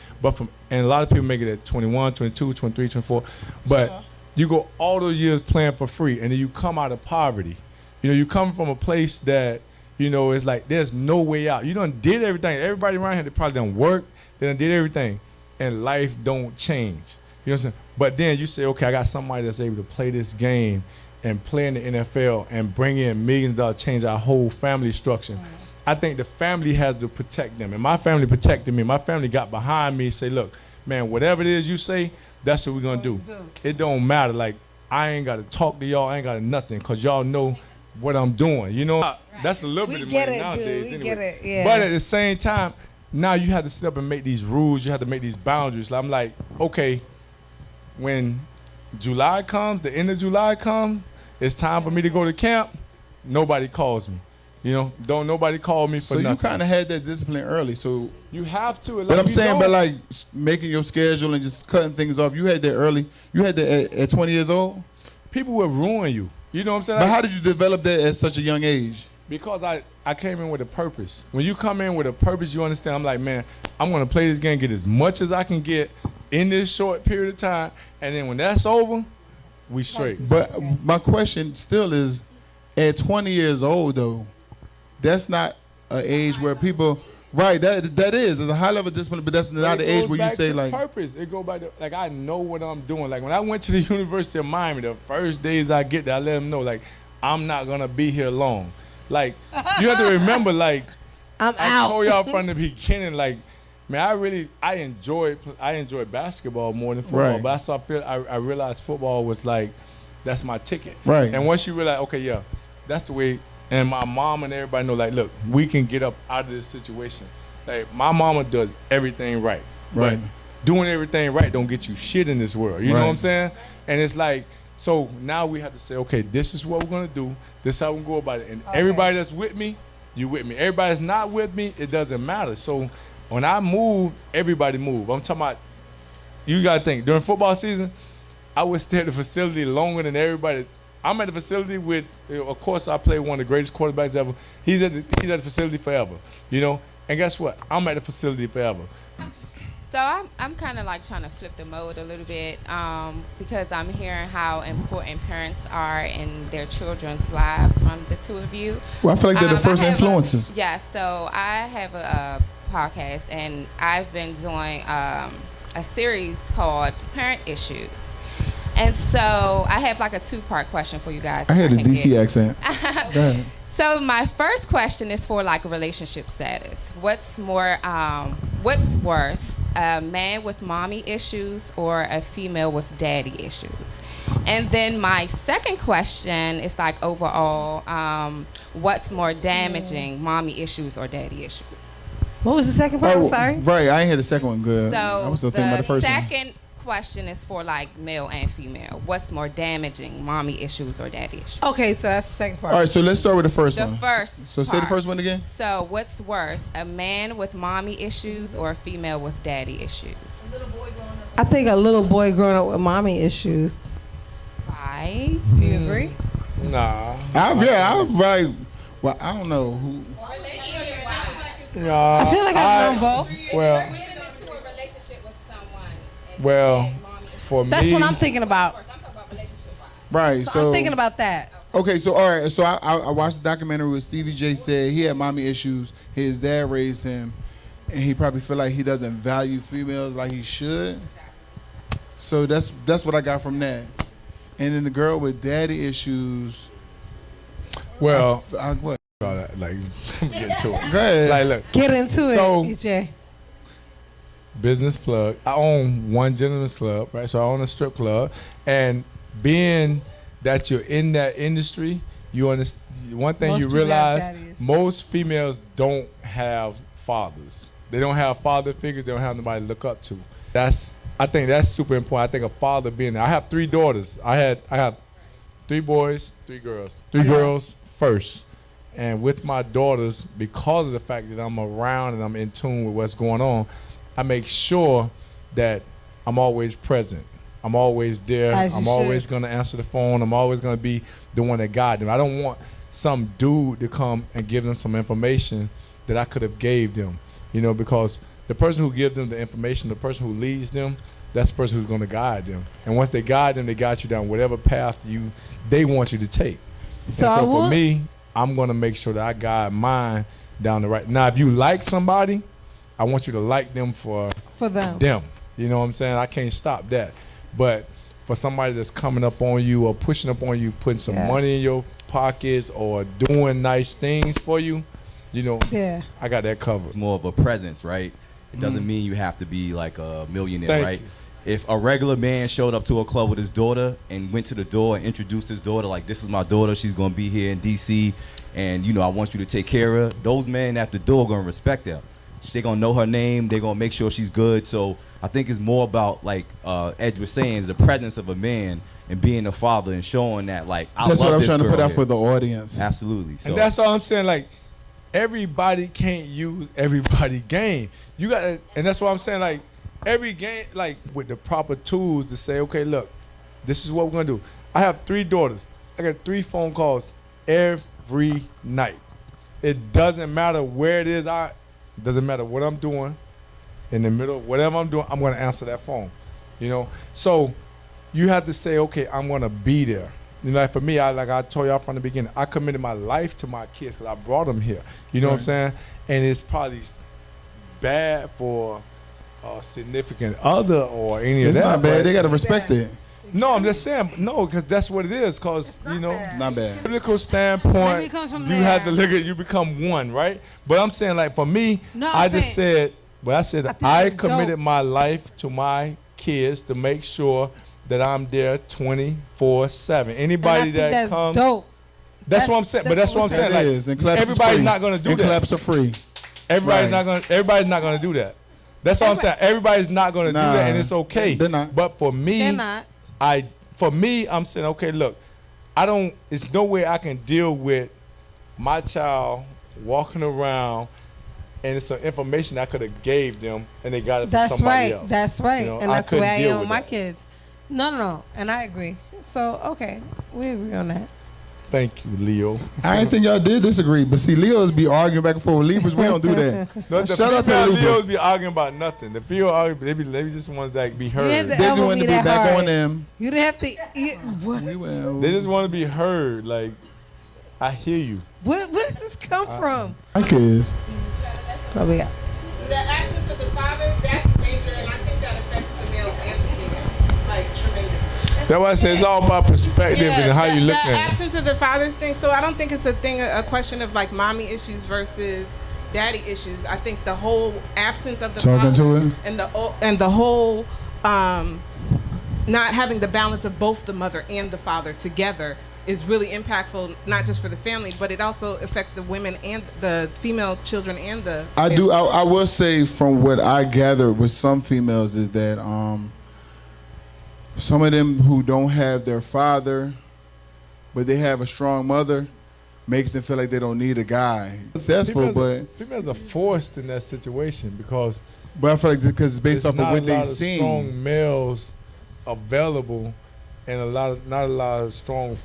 And a lot of people make it at 21, 22, 23, 24. But you go all those years playing for free, and then you come out of poverty. You know, you come from a place that, you know, it's like there's no way out. You done did everything. Everybody around here, they probably done work. They done did everything. And life don't change. You know what I'm saying? But then you say, okay, I got somebody that's able to play this game and play in the NFL and bring in millions of dollars, change our whole family structure. I think the family has to protect them. And my family protected me. My family got behind me and say, look, man, whatever it is you say, that's what we're going to do. It don't matter. Like, I ain't got to talk to y'all. I ain't got nothing, because y'all know what I'm doing. You know, that's a little bit of money nowadays. We get it, yeah. But at the same time, now you have to sit up and make these rules. You have to make these boundaries. I'm like, okay, when July comes, the end of July comes, it's time for me to go to camp. Nobody calls me. You know, don't nobody call me for nothing. So you kind of had that discipline early. So you have to. Like, but I'm saying, but like making your schedule and just cutting things off, you had that early. You had that at 20 years old? People will ruin you. You know what I'm saying? But how did you develop that at such a young age? Because I came in with a purpose. When you come in with a purpose, you understand, I'm like, man, I'm going to play this game, get as much as I can get in this short period of time. And then when that's over, we straight. But my question still is, at 20 years old, though, that's not an age where people, right, that is. There's a high level of discipline, but that's not the age where you say, like. Purpose. It go back to, like, I know what I'm doing. Like, when I went to the University of Miami, the first days I get there, I let them know, like, I'm not going to be here long. Like, you have to remember, like, I told y'all from the beginning, like, Man, I enjoy basketball more than football, Right. but that's why I realized football was like, that's my ticket. Right. And once you realize, okay, yeah, that's the way, and my mom and everybody know, like, look, we can get up out of this situation. Like, my mama does everything right. Right. But doing everything right don't get you shit in this world. You know Right. what I'm saying? And it's like, so now we have to say, okay, this is what we're gonna do. This is how we go about it. And everybody that's with me, you with me. Everybody that's not with me, it doesn't matter. So when I move, everybody move. I'm talking about, you gotta think, during football season, I would stay at the facility longer than everybody. I'm at the facility with, of course, I play one of the greatest quarterbacks ever. He's at the facility forever, you know? And guess what? I'm at the facility forever. So I'm kind of like trying to flip the mode a little bit because I'm hearing how important parents are in their children's lives from the two of you. Well, I feel like they're the first influences. So I have a podcast, and I've been doing a series called Parent Issues. And so I have like a two-part question for you guys. I heard the DC accent. Go ahead. So my first question is for like relationship status. What's worse, a man with mommy issues or a female with daddy issues? And then my second question is like overall, what's more damaging, mommy issues or daddy issues? What was the second part? I'm sorry. Right, I ain't hear the second one good. So I was still thinking about the first one. second question is for like male and female. What's more damaging, mommy issues or daddy issues? Okay, so that's the second part. All right, so let's start with the first one. The first So say the part. first one again. So what's worse, a man with mommy issues or a female with daddy issues? I think a little boy growing up with mommy issues. Why? Do you agree? Nah. I'm right. Well, I don't know who. Nah, I feel like I've known both. Well, for That's me, what I'm thinking about. Right, So I'm thinking about that. Okay, so all right, so I watched the documentary where Stevie J said he had mommy issues. His dad raised him, and he probably feel like he doesn't value females like he should. So that's what I got from that. And then the girl with daddy issues. well, What? like, get to it. Go ahead. Like, look, Get into So- it, EJ. business plug. I own one gentleman's club, right? So I own a strip club, and being that you're in that industry, you understand. One thing Most you people have realize, daddy issues. most females don't have fathers. They don't have father figures. They don't have nobody to look up to. I think that's super important. I think a father being there. I have 3 daughters. I have 3 boys, 3 girls. 3 girls first. And with my daughters, because of the fact that I'm around and I'm in tune with what's going on, I make sure that I'm always present. I'm always there. As you I'm should. always going to answer the phone. I'm always going to be the one that guide them. I don't want some dude to come and give them some information that I could have gave them, you know, because the person who gives them the information, the person who leads them, that's the person who's going to guide them. And once they guide them, they guide you down whatever path they want you to take. So and I so for will- me, I'm going to make sure that I guide mine down the right. Now, if you like somebody, I want you to like them for them. You know what I'm saying? I can't stop that. But for somebody that's coming up on you or pushing up on you, putting some money in your pockets or doing nice things for you, you know, I got that covered. It's more of a presence, right? It doesn't mean you have to be like a millionaire, Thank right? you. If a regular man showed up to a club with his daughter and went to the door and introduced his daughter, like, this is my daughter, she's gonna be here in DC, and you know, I want you to take care of her, those men at the door gonna respect her. They gonna know her name, they gonna make sure she's good. So I think it's more about, like Edge was saying, is the presence of a man and being a father and showing that, like, I That's love what I'm this trying to put girl out here. for the audience. Absolutely. So And that's all I'm saying. Like, everybody can't use everybody game. You gotta, and that's what I'm saying. Like, every game, like, with the proper tools to say, okay, look, this is what we're gonna do. I have 3 daughters. I got 3 phone calls every night. It doesn't matter where it is. It doesn't matter what I'm doing. In the middle, whatever I'm doing, I'm gonna answer that phone. You know, so you have to say, okay, I'm gonna be there. You know, like for me, like I told y'all from the beginning, I committed my life to my kids because I brought them here. You know what I'm saying? And it's probably bad for a significant other or any It's of that. not bad. but- They gotta respect it. No, I'm just saying, no, because that's what it is. Because, you know, Not bad. biblical standpoint, Maybe it comes from you have to there. look at, you become one, right? But I'm saying, like, for me, No, I I'm just said, But I said think I that's committed dope. my life to my kids to make sure that I'm there 24/7. Anybody that that's comes, dope. that's what I'm saying. But that's what I'm saying. That Like is, and claps is everybody's free. not gonna do and that. claps are free. Everybody's Right. not gonna do that. That's what I'm saying. Everybody's not gonna do that, and it's okay. They're not. But for me, They're not. I'm saying, okay, look, it's no way I can deal with my child walking around and it's some information I could have gave them and they got it from That's somebody right. else. That's right. You know, And I that's the way couldn't I deal am with with my that. kids. No. And I agree. So, okay. We agree on that. Thank you, Leo. I didn't think y'all did disagree, but see, Leos be arguing back and forth with Libras. We don't do that. No, the Shout out to female the Leos Libras. be arguing about nothing. The female arguing, they just want to like be You heard. have to They just elbow want me to be that back hard. on them. You didn't have to. What? We will. They just want to be heard. Like, I hear you. Where does this come from? My kids. What we got? The absence of the father, that's major, and I think that affects the males and the females, like tremendous. That's why I say it's all about perspective and how you look the at it. absence of the father thing. So I don't think it's a question of like mommy issues versus daddy issues. I think the whole absence of the Talking father to it? and the whole not having the balance of both the mother and the father together is really impactful, not just for the family, but it also affects the women and the female children and the. I will say from what I gather with some females is that some of them who don't have their father, but they have a strong mother, makes them feel like they don't need a guy. Successful, Females are forced in that situation because I feel like because it's based off of not what a they lot of seen. strong males available, and not a lot of strong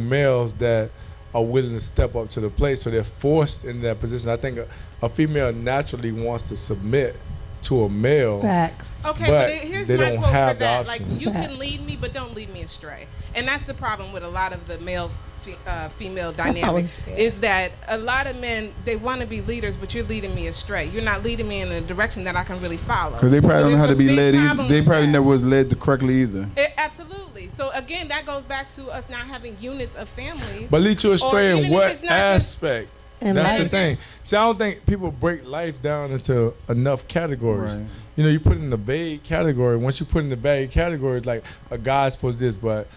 males that are willing to step up to the plate. So they're forced in that position. I think a female naturally wants to submit to a male. Facts. Okay, but here's they my don't quote have for the that. Like, option. you can lead me, but don't lead me astray. And that's the problem with a lot of the male-female dynamic, always it. is that a lot of men, they want to be leaders, but you're leading me astray. You're not leading me in a direction that I can really follow. Because they probably don't know how to be led. They probably never. never was led correctly either. Absolutely. So again, that goes back to us not having units of families. But lead you astray Or in even if what it's not just- aspect? In That's life. the thing. See, I don't think people break life down into enough categories. Right. You know, you put it in the vague category. Once you put in the vague category, it's like a guy's supposed to this, but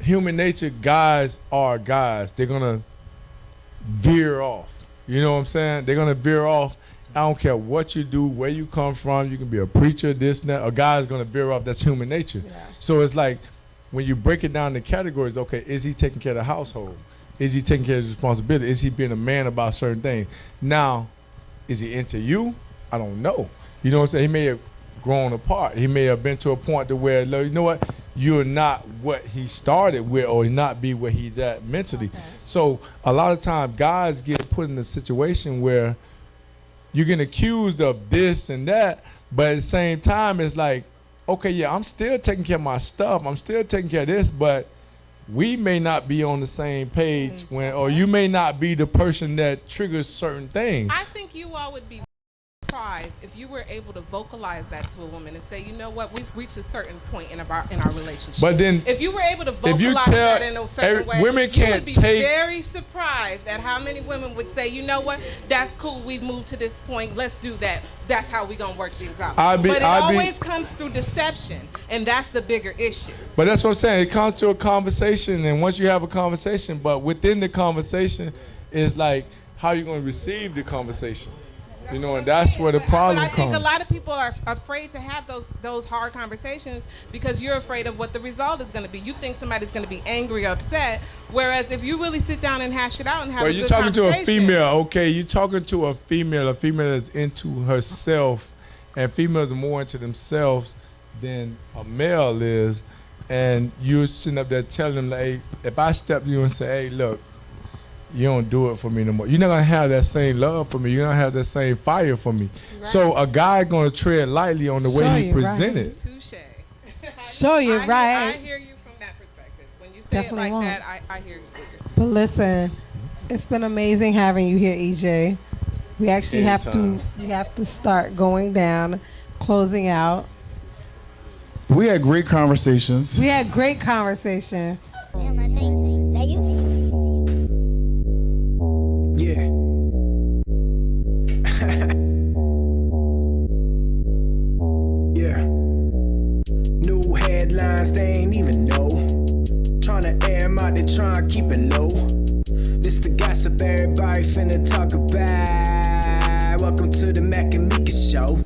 human nature, guys are guys. They're gonna veer off. You know what I'm saying? They're gonna veer off. I don't care what you do, where you come from. You can be a preacher, this and that. A guy's gonna veer off. That's human nature. Yeah. So it's like when you break it down to categories. Okay, is he taking care of the household? Is he taking care of his responsibility? Is he being a man about certain things? Now, is he into you? I don't know. You know what I'm saying? He may have grown apart. He may have been to a point to where, you know what, you're not what he started with, or not be where he's at mentally. Okay. So a lot of times guys get put in a situation where you get accused of this and that, but at the same time it's like, okay, yeah, I'm still taking care of my stuff. I'm still taking care of this, but we may not be on the same page or you may not be the person that triggers certain things. I think you all would be surprised if you were able to vocalize that to a woman and say, you know what, we've reached a certain point in our relationship. But then, if you were able to if you vocalize tell- that in a certain way, women you can't would be take- very surprised at how many women would say, you know what, that's cool, we've moved to this point, let's do that. That's how we're gonna work things out. But it always comes through deception, and that's the bigger issue. But that's what I'm saying. It comes to a conversation, and once you have a conversation, but within the conversation, it's like how you going to receive the conversation. You know, and that's where the problem But I think comes. a lot of people are afraid to have those hard conversations because you're afraid of what the result is going to be. You think somebody's going to be angry or upset, whereas if you really sit down and hash it out and have Well, a you're good talking to a conversation. female, okay? You're talking to a female that's into herself, and females are more into themselves than a male is. And you're sitting up there telling them, like, hey, if I step to you and say, hey, look, you don't do it for me no more, you're not gonna have that same love for me. You're gonna have that same fire for me. Right. So a guy gonna tread lightly on the way he Sure, you're present right. it. Touche. Sure, you're I right. hear you from that perspective. When you say Definitely it like won't. that, I hear you. But listen, it's been amazing having you here, EJ. We actually have to start going down, closing out. We had great conversations. We had great conversation. Yeah. headlines, they ain't even know. Tryna air them out, they tryna keep it low. This the gossip everybody finna talk about. Welcome to the Mac and Mika show.